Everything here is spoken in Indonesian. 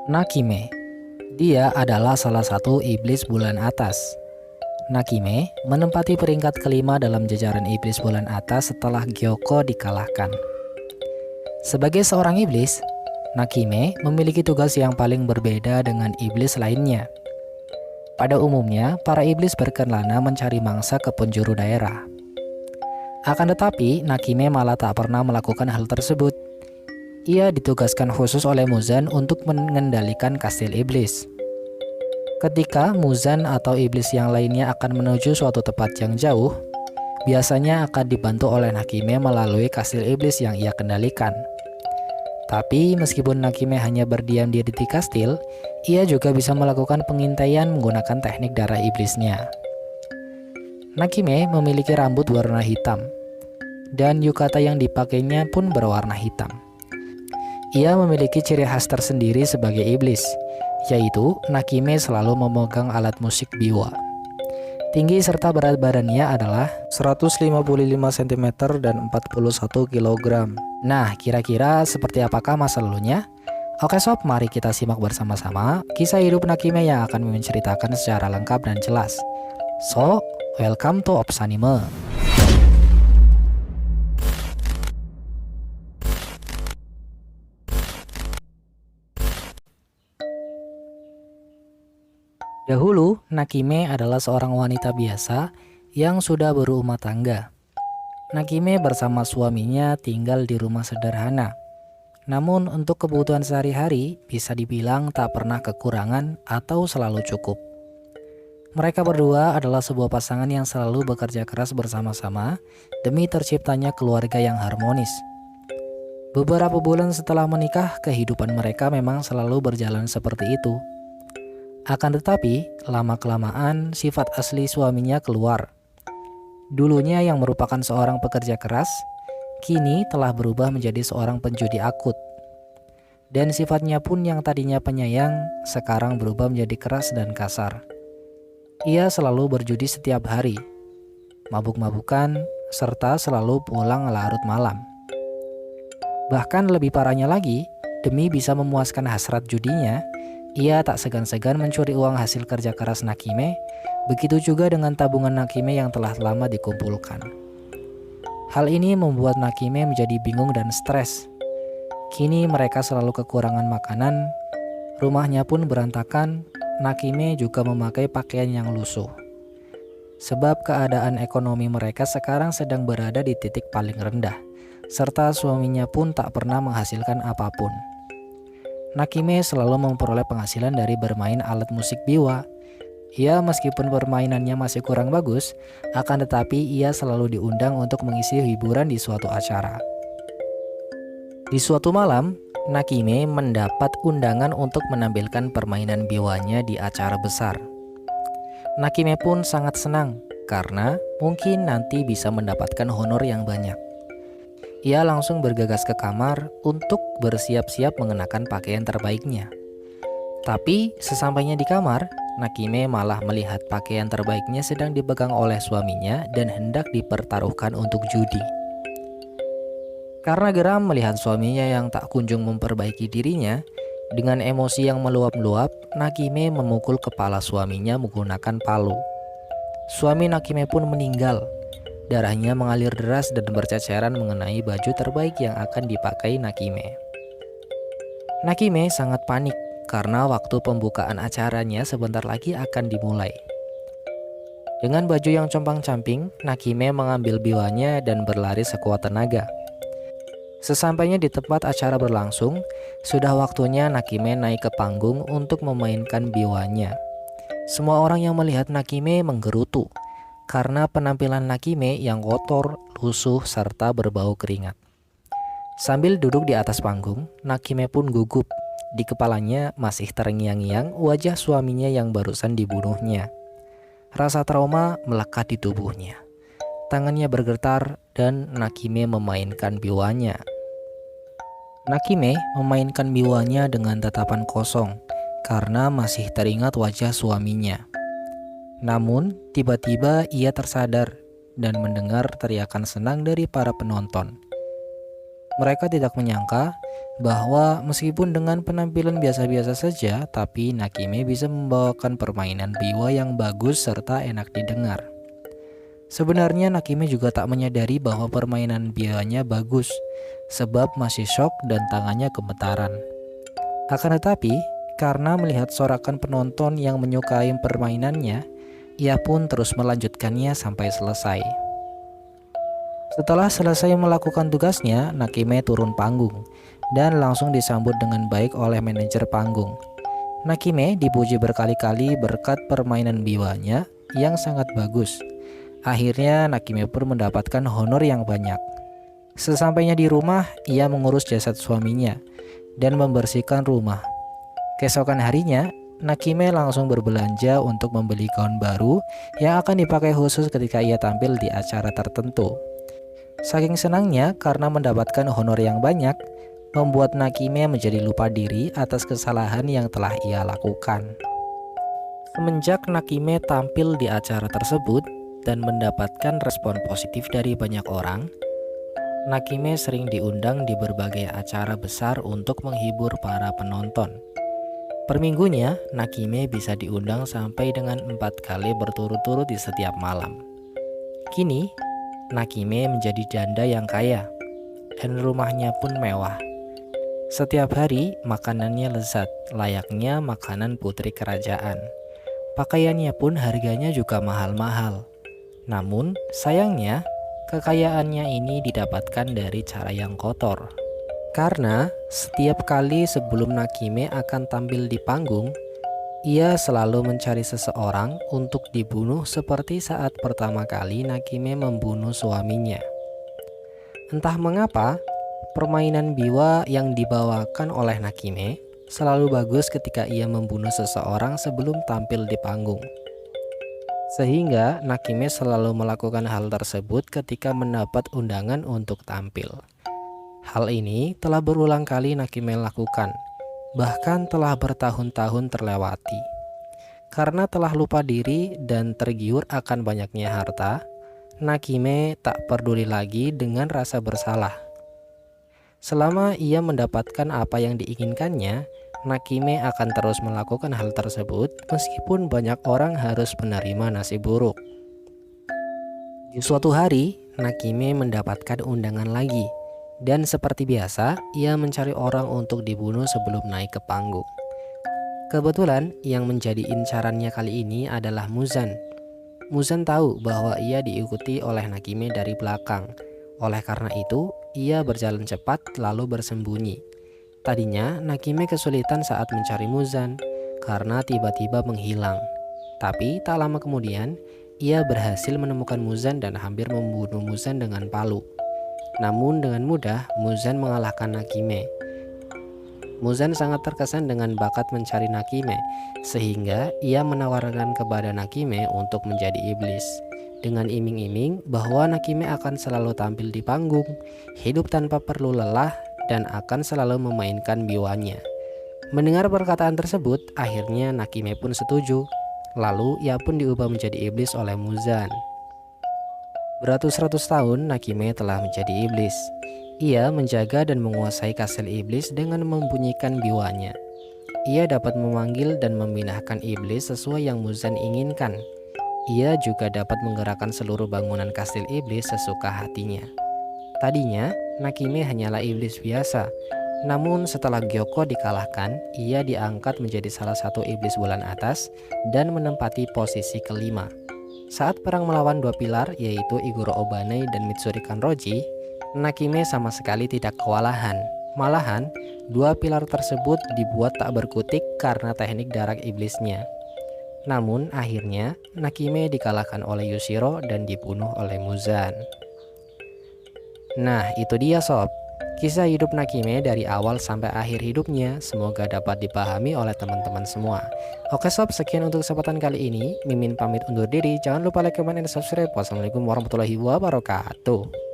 Nakime. Dia adalah salah satu iblis bulan atas. Nakime menempati peringkat kelima dalam jajaran iblis bulan atas setelah Gyoko dikalahkan. Sebagai seorang iblis, Nakime memiliki tugas yang paling berbeda dengan iblis lainnya. Pada umumnya, para iblis berkelana mencari mangsa ke penjuru daerah. Akan tetapi, Nakime malah tak pernah melakukan hal tersebut. Ia ditugaskan khusus oleh Muzan untuk mengendalikan kastil iblis. Ketika Muzan atau iblis yang lainnya akan menuju suatu tempat yang jauh, biasanya akan dibantu oleh Nakime melalui kastil iblis yang ia kendalikan. Tapi meskipun Nakime hanya berdiam diri di kastil, ia juga bisa melakukan pengintaian menggunakan teknik darah iblisnya. Nakime memiliki rambut warna hitam, dan yukata yang dipakainya pun berwarna hitam. Ia memiliki ciri khas tersendiri sebagai iblis, yaitu Nakime selalu memegang alat musik biwa. Tinggi serta berat badannya adalah 155 cm dan 41 kg. Nah, kira-kira seperti apakah masa lalunya? Oke sob, mari kita simak bersama-sama kisah hidup Nakime yang akan menceritakan secara lengkap dan jelas. So, welcome to Opsanime. Dahulu, Nakime adalah seorang wanita biasa yang sudah berumah tangga. Nakime bersama suaminya tinggal di rumah sederhana. Namun untuk kebutuhan sehari-hari bisa dibilang tak pernah kekurangan atau selalu cukup. Mereka berdua adalah sebuah pasangan yang selalu bekerja keras bersama-sama demi terciptanya keluarga yang harmonis. Beberapa bulan setelah menikah, kehidupan mereka memang selalu berjalan seperti itu. Akan tetapi, lama-kelamaan sifat asli suaminya keluar. Dulunya yang merupakan seorang pekerja keras, kini telah berubah menjadi seorang penjudi akut. Dan sifatnya pun yang tadinya penyayang, sekarang berubah menjadi keras dan kasar. Ia selalu berjudi setiap hari, mabuk-mabukan, serta selalu pulang larut malam. Bahkan lebih parahnya lagi, demi bisa memuaskan hasrat judinya, ia tak segan-segan mencuri uang hasil kerja keras Nakime, begitu juga dengan tabungan Nakime yang telah lama dikumpulkan. Hal ini membuat Nakime menjadi bingung dan stres. Kini mereka selalu kekurangan makanan, rumahnya pun berantakan, Nakime juga memakai pakaian yang lusuh. Sebab keadaan ekonomi mereka sekarang sedang berada di titik paling rendah, serta suaminya pun tak pernah menghasilkan apapun. Nakime selalu memperoleh penghasilan dari bermain alat musik biwa. Ia meskipun permainannya masih kurang bagus, akan tetapi ia selalu diundang untuk mengisi hiburan di suatu acara. Di suatu malam, Nakime mendapat undangan untuk menampilkan permainan biwanya di acara besar. Nakime pun sangat senang karena mungkin nanti bisa mendapatkan honor yang banyak. Ia langsung bergegas ke kamar untuk bersiap-siap mengenakan pakaian terbaiknya. Tapi sesampainya di kamar, Nakime malah melihat pakaian terbaiknya sedang dipegang oleh suaminya dan hendak dipertaruhkan untuk judi. Karena geram melihat suaminya yang tak kunjung memperbaiki dirinya, dengan emosi yang meluap-luap, Nakime memukul kepala suaminya menggunakan palu. Suami Nakime pun meninggal. Darahnya mengalir deras dan berceceran mengenai baju terbaik yang akan dipakai Nakime. Nakime sangat panik karena waktu pembukaan acaranya sebentar lagi akan dimulai. Dengan baju yang compang-camping, Nakime mengambil biwanya dan berlari sekuat tenaga. Sesampainya di tempat acara berlangsung, sudah waktunya Nakime naik ke panggung untuk memainkan biwanya. Semua orang yang melihat Nakime menggerutu karena penampilan Nakime yang kotor, lusuh, serta berbau keringat. Sambil duduk di atas panggung, Nakime pun gugup. Di kepalanya masih terngiang-ngiang wajah suaminya yang barusan dibunuhnya. Rasa trauma melekat di tubuhnya. Tangannya bergetar dan Nakime memainkan biwanya. Nakime memainkan biwanya dengan tatapan kosong karena masih teringat wajah suaminya. Namun, tiba-tiba ia tersadar dan mendengar teriakan senang dari para penonton. Mereka tidak menyangka bahwa meskipun dengan penampilan biasa-biasa saja, tapi Nakime bisa membawakan permainan biwa yang bagus serta enak didengar. Sebenarnya Nakime juga tak menyadari bahwa permainan biwanya bagus, sebab masih shock dan tangannya gemetaran. Akan tetapi, karena melihat sorakan penonton yang menyukai permainannya, ia pun terus melanjutkannya sampai selesai. Setelah selesai melakukan tugasnya, Nakime turun panggung dan langsung disambut dengan baik oleh manajer panggung. Nakime dipuji berkali-kali berkat permainan biwanya yang sangat bagus. Akhirnya Nakime pun mendapatkan honor yang banyak. Sesampainya di rumah, ia mengurus jasad suaminya dan membersihkan rumah. Keesokan harinya, Nakime langsung berbelanja untuk membeli gaun baru yang akan dipakai khusus ketika ia tampil di acara tertentu. Saking senangnya karena mendapatkan honor yang banyak, membuat Nakime menjadi lupa diri atas kesalahan yang telah ia lakukan. Semenjak Nakime tampil di acara tersebut dan mendapatkan respon positif dari banyak orang, Nakime sering diundang di berbagai acara besar untuk menghibur para penonton. Per minggunya, Nakime bisa diundang sampai dengan 4 kali berturut-turut di setiap malam. Kini, Nakime menjadi janda yang kaya, dan rumahnya pun mewah. Setiap hari, makanannya lezat, layaknya makanan putri kerajaan. Pakaiannya pun harganya juga mahal-mahal. Namun, sayangnya, kekayaannya ini didapatkan dari cara yang kotor. Karena setiap kali sebelum Nakime akan tampil di panggung, ia selalu mencari seseorang untuk dibunuh seperti saat pertama kali Nakime membunuh suaminya. Entah mengapa, permainan biwa yang dibawakan oleh Nakime selalu bagus ketika ia membunuh seseorang sebelum tampil di panggung. Sehingga Nakime selalu melakukan hal tersebut ketika mendapat undangan untuk tampil. Hal ini telah berulang kali Nakime lakukan, bahkan telah bertahun-tahun terlewati. Karena telah lupa diri dan tergiur akan banyaknya harta, Nakime tak peduli lagi dengan rasa bersalah. Selama ia mendapatkan apa yang diinginkannya, Nakime akan terus melakukan hal tersebut meskipun banyak orang harus menerima nasib buruk. Di suatu hari, Nakime mendapatkan undangan lagi, dan seperti biasa, ia mencari orang untuk dibunuh sebelum naik ke panggung. Kebetulan, yang menjadi incarannya kali ini adalah Muzan. Muzan tahu bahwa ia diikuti oleh Nakime dari belakang. Oleh karena itu, ia berjalan cepat lalu bersembunyi. Tadinya, Nakime kesulitan saat mencari Muzan karena tiba-tiba menghilang. Tapi tak lama kemudian, ia berhasil menemukan Muzan dan hampir membunuh Muzan dengan palu. Namun dengan mudah, Muzan mengalahkan Nakime. Muzan sangat terkesan dengan bakat mencari Nakime, sehingga ia menawarkan kepada Nakime untuk menjadi iblis, dengan iming-iming bahwa Nakime akan selalu tampil di panggung, hidup tanpa perlu lelah, dan akan selalu memainkan biwanya. Mendengar perkataan tersebut, akhirnya Nakime pun setuju. Lalu ia pun diubah menjadi iblis oleh Muzan. Beratus-ratus tahun Nakime telah menjadi iblis. Ia menjaga dan menguasai kastil iblis dengan membunyikan biwanya. Ia dapat memanggil dan memindahkan iblis sesuai yang Muzan inginkan. Ia juga dapat menggerakkan seluruh bangunan kastil iblis sesuka hatinya. Tadinya, Nakime hanyalah iblis biasa. Namun setelah Gyoko dikalahkan, ia diangkat menjadi salah satu iblis bulan atas dan menempati posisi kelima. Saat perang melawan dua pilar yaitu Iguro Obanai dan Mitsuri Kanroji, Nakime sama sekali tidak kewalahan. Malahan, dua pilar tersebut dibuat tak berkutik karena teknik darak iblisnya. Namun akhirnya, Nakime dikalahkan oleh Yushiro dan dibunuh oleh Muzan. Nah, itu dia sob, kisah hidup Nakime dari awal sampai akhir hidupnya. Semoga dapat dipahami oleh teman-teman semua. Oke sob, sekian untuk kesempatan kali ini. Mimin pamit undur diri. Jangan lupa like, comment, dan subscribe. Wassalamualaikum warahmatullahi wabarakatuh.